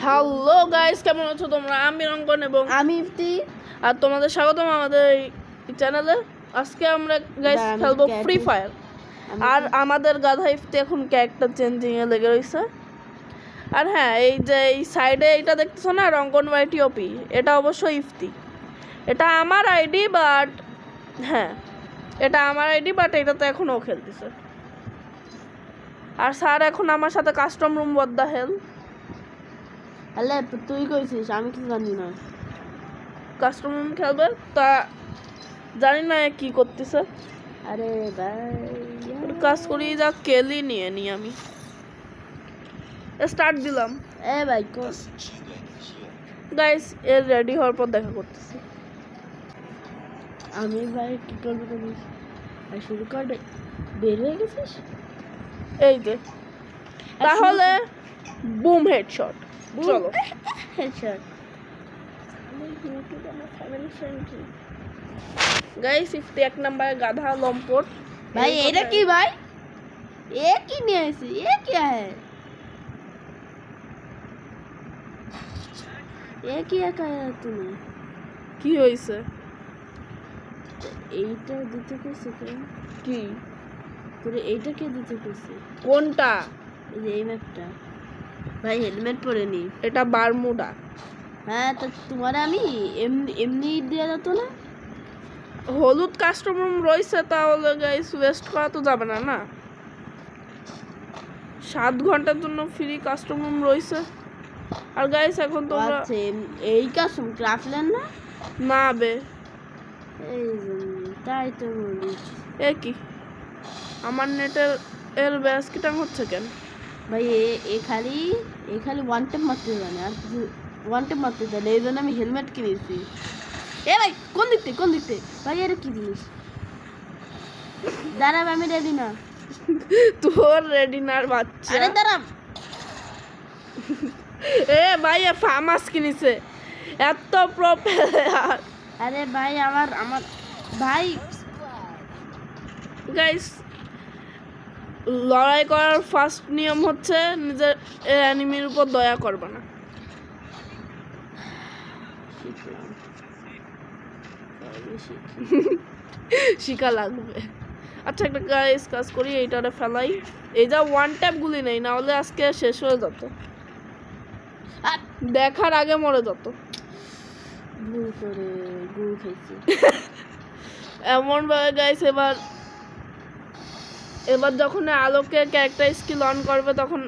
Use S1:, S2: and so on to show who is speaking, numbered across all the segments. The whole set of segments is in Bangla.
S1: হ্যালো গাইস, কেমন আছো তোমরা? আমি রঙ্গন এবং
S2: আমি ইফতি।
S1: আর তোমাদের স্বাগতম আমাদের এই চ্যানেলে। আজকে আমরা গাইস খেলবো ফ্রি ফায়ার। আর আমাদের গাধা ইফতি এখন ক্যারেক্টার চেঞ্জিং এ লেগে রয়েছে। আর হ্যাঁ, এই যে এই সাইডে এইটা দেখতেছো না, রঙ্গন ওয়াইটিওপি, এটা অবশ্যই ইফতি। এটা আমার আইডি, বাট হ্যাঁ, এটা আমার আইডি, বাট এটা তো এখনও খেলতেছে। আর স্যার এখন আমার সাথে custom room what the hell.
S2: আলে তুই কইছিস, আমি কি জানি না।
S1: কাস্টম রুম খেলবে তা জানি না কি করতেছে।
S2: আরে ভাই
S1: কাজ করি, যা কেলি নিয়ে নি আমি স্টার্ট দিলাম।
S2: এ ভাই কোন
S1: গাইস, এর রেডি হওয়ার পর দেখা করতেছি।
S2: আমি ভাই কি করবো করিস আর শুরু কর বের হয়ে গেছিস।
S1: এই যে তাহলে বুম হেডশট, চলো।
S2: হেডশট। আমি ইউটিউবে আমার ফ্যামিলি ফ্রেন্ডলি।
S1: গাইস, ইফতি এক নাম্বার গাধা লম্পট।
S2: ভাই এটা কি ভাই? এ কি নিয়ে আইছি? এ क्या है? এ কি একায়া তুমি?
S1: কি হইছে?
S2: এইটা দিতে কইছে কেন?
S1: কি
S2: তোরে এইটা কে দিতে কইছে?
S1: কোনটা?
S2: এই যে এই ম্যাপটা। ভাই হেলমেট পরে নি।
S1: এটা বারমুডা।
S2: হ্যাঁ, তো তোমার আমি এমনি এমনি দিয়ে যেত না।
S1: হলুদ কাস্টম রুম রয়েছে, তাহলে গাইস ওয়েস্ট করা তো যাবে না না। 7 ঘন্টার জন্য ফ্রি কাস্টম রুম রয়েছে। আর গাইস এখন তোমরা
S2: আচ্ছা এই কাস্টম ক্রাফলেন না?
S1: না বে,
S2: এই তাই তো বলি।
S1: এ কি আমার নেটের এর ব্যাস কিটাং হচ্ছে কেন?
S2: ভাই এ খালি ওয়ান টাইম মারতে জানে, আর কিছু ওয়ান টাইম মারতে জানে, এই জন্য আমি হেলমেট কিনেছি। এ ভাই কোন দিকতে ভাই এটা কি জিনিস? দাঁড়াব, আমি রেডি না।
S1: তোর রেডিনার বাচ্চা।
S2: আরে দাঁড়াব।
S1: এ ভাই, এ ফার্মাস কিনেছে, এত প্রো প্লেয়ার।
S2: আরে ভাই আমার ভাই
S1: গাইস, লড়াই করার ফার্স্ট নিয়ম হচ্ছে নিজের অ্যানিমির উপর দয়া করবে না। শিখা লাগবে। আচ্ছা, একটা গাইস কাজ করি, এইটারে ফেলাই। এই যা ওয়ান ট্যাপ গুলি নেই, না হলে আজকে শেষ হয়ে যেত, দেখার আগে মরে যেত।
S2: ভুল করে গুল খাইছি।
S1: এমন ভাবে গাইস, এবার যখন আলোকে ক্যারেক্টার স্কিল অন করবে, তখন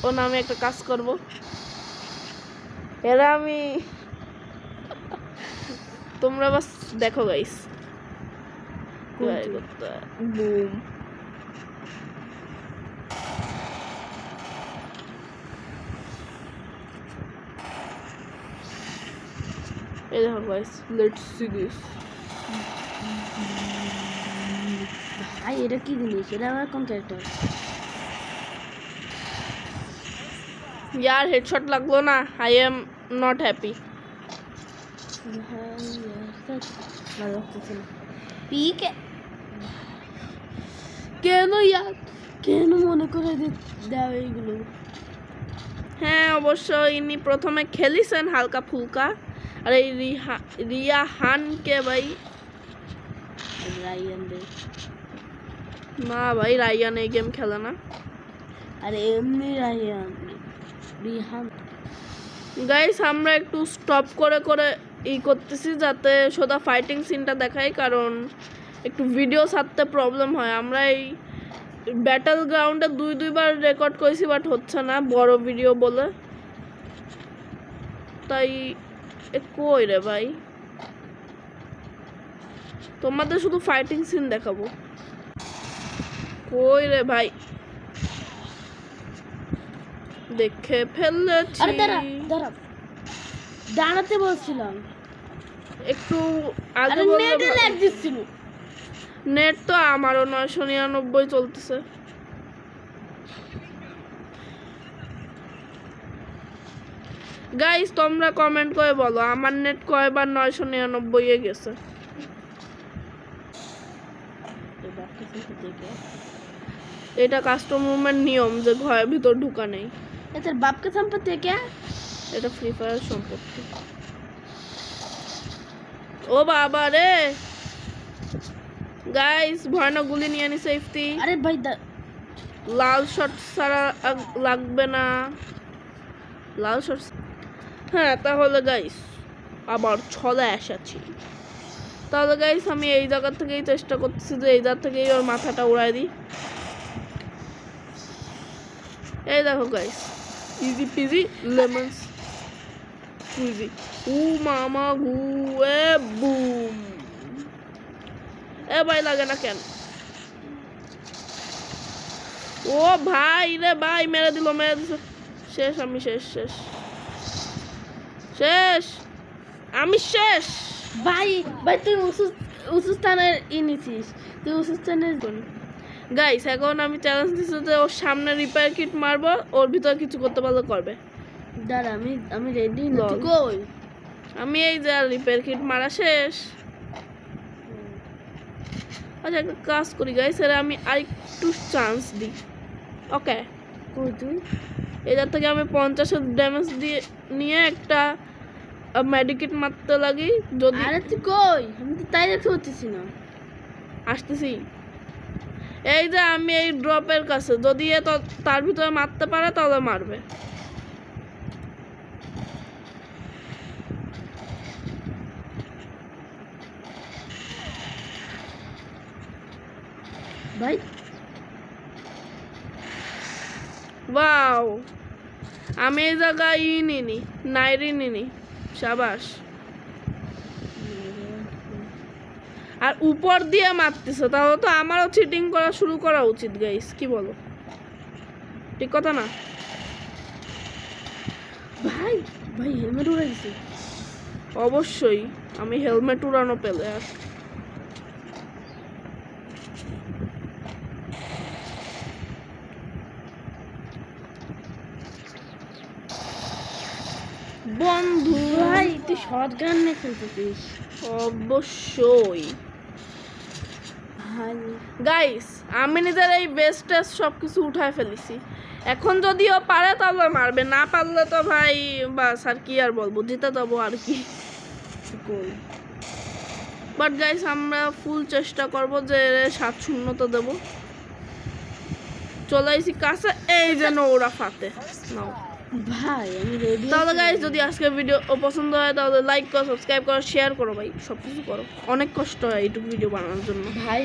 S1: ও নামে একটা কাজ করব। এরা আমি তোমরা বাস দেখো গাইস। বুম, এই দেখো গাইস, লেটস সি দিস।
S2: ভাই এটা কি জিনিস? এটা আমার কোন ক্যারেক্টার?
S1: ইয়ার হেডশট লাগলো না, আই এম নট হ্যাপি।
S2: ভালো লাগতেছে না। পিকে কেন ইয়ার, কেন মনে করে দাও এইগুলো?
S1: হ্যাঁ, অবশ্য ইনি প্রথমে খেলিছেন হালকা ফুলকা। আর এই রিয়া হানকে ভাই,
S2: রায়ান রে।
S1: না ভাই, রায়ান এই গেম খেলে না।
S2: আরে এমনি রায়ান রিহান।
S1: গাইস, আমরা একটু স্টপ করে করে করতেছি, যাতে সোজা ফাইটিং সিনটা দেখাই, কারণ একটু ভিডিও ছাড়তে প্রবলেম হয়। আমরা এই ব্যাটল গ্রাউন্ডে দুইবার রেকর্ড করেছি, বাট হচ্ছে না বড় ভিডিও বলে। তাই কই রে ভাই, তোমাদের শুধু ফাইটিং সিন দেখাবো। কই রে ভাই, দেখে ফেলেছি।
S2: আরে দাঁড়াতে বলছিলাম,
S1: একটু আগে
S2: আরে
S1: বললে
S2: নেটে ল্যাগ দিচ্ছিল।
S1: নেট তো আমারও 999 চলতেছে। গাইস, তোমরা কমেন্ট করে বলো আমার নেট কয়বার 999 এ গেছে। এটা কাস্টম রুমের নিয়ম যে ঘরের ভিতর ঢুকা নেই।
S2: तेरे बाप का संपत्ति है क्या?
S1: এটা ফ্রি ফায়ার সম্পত্তি। ও বাবা রে গাইস, ভয়ানক গুলি নিয়ে নি সেফটি।
S2: আরে ভাই
S1: লাল শট ছাড়া লাগবে না, লাল শট। হ্যাঁ তাহলে গাইস আবার ছলে এসেছি। তাহলে গাইস আমি এই জায়গা থেকেই চেষ্টা করতেছি যে এই জায়গা থেকেই ওর মাথাটা উড়াই দিই। এই দেখো গাইস, ইজি পিজি লেমন্স কুইজি। ও মামা গু এ বুম। এ ভাই লাগে না কেন? ও ভাই রে ভাই, মেরে দিল। শেষ আমি, শেষ শেষ শেষ আমি শেষ।
S2: ভাই ভাই তুই উঁচু স্থানের নিছিস, তুই উঁচু স্থানের।
S1: গাইস এখন আমি চ্যালেঞ্জ দিচ্ছি যে ওর সামনে রিপেয়ার কিট মারবো, ওর ভিতরে কিছু করতে পারলে করবে।
S2: দাঁড়া আমি রেডি না।
S1: লল।
S2: তুই কই?
S1: আমি এই যে রিপেয়ার কিট মারা শেষ। আচ্ছা একটা কাজ করি গাইস, এর আমি আরেকটু চান্স দিই। ওকে
S2: কই তুই?
S1: এটার থেকে আমি 50 ড্যামেজ দিয়ে নিয়ে একটা মেডিকেট মারতে লাগি। যদি
S2: আরে তুই কই? আমি তো তাই দেখতে পাচ্ছি না।
S1: আসতেছি, এই যে আমি এই ড্রপের কাছে, যদি এ তার ভিতরে মারতে পারে তাহলে মারবে।
S2: ভাই
S1: ওয়াও, আমি এই জায়গায় নিনি, নাইরি নিনি। সাবাস। আর উপর দিয়ে মারতেছে, তাহলে তো আমারও চিটিং করা শুরু করা উচিত গাইস, কি বলো? ঠিক কথা না?
S2: ভাই ভাই হেলমেট উড়ে গেছে।
S1: অবশ্যই আমি হেলমেট উড়ানো পেলে আর বন্ধু।
S2: ভাই তুই শটগান নিয়ে খেলতেছিস?
S1: অবশ্যই
S2: ভাই
S1: গাইস, আমি নিজের এই বেস্ট সব কিছু উঠায় ফেলেছি। এখন যদিও পারে তাহলে মারবে, না পারলে তো ভাই বাস, আর কি আর বলবো, জিতে যাবো আর কি। বাট গাইস আমরা ফুল চেষ্টা করব যে 7-0 তো দেবো। চলে আইছি কাছে, এই যেন ওরা ফাতে নাও।
S2: ভাই আমি রেডি।
S1: তাহলে গাইস যদি আজকের ভিডিও পছন্দ হয় তাহলে লাইক করো, সাবস্ক্রাইব করো, শেয়ার করো ভাই, সব কিছু করো। অনেক কষ্ট হয় এইটুকু ভিডিও বানানোর জন্য
S2: ভাই।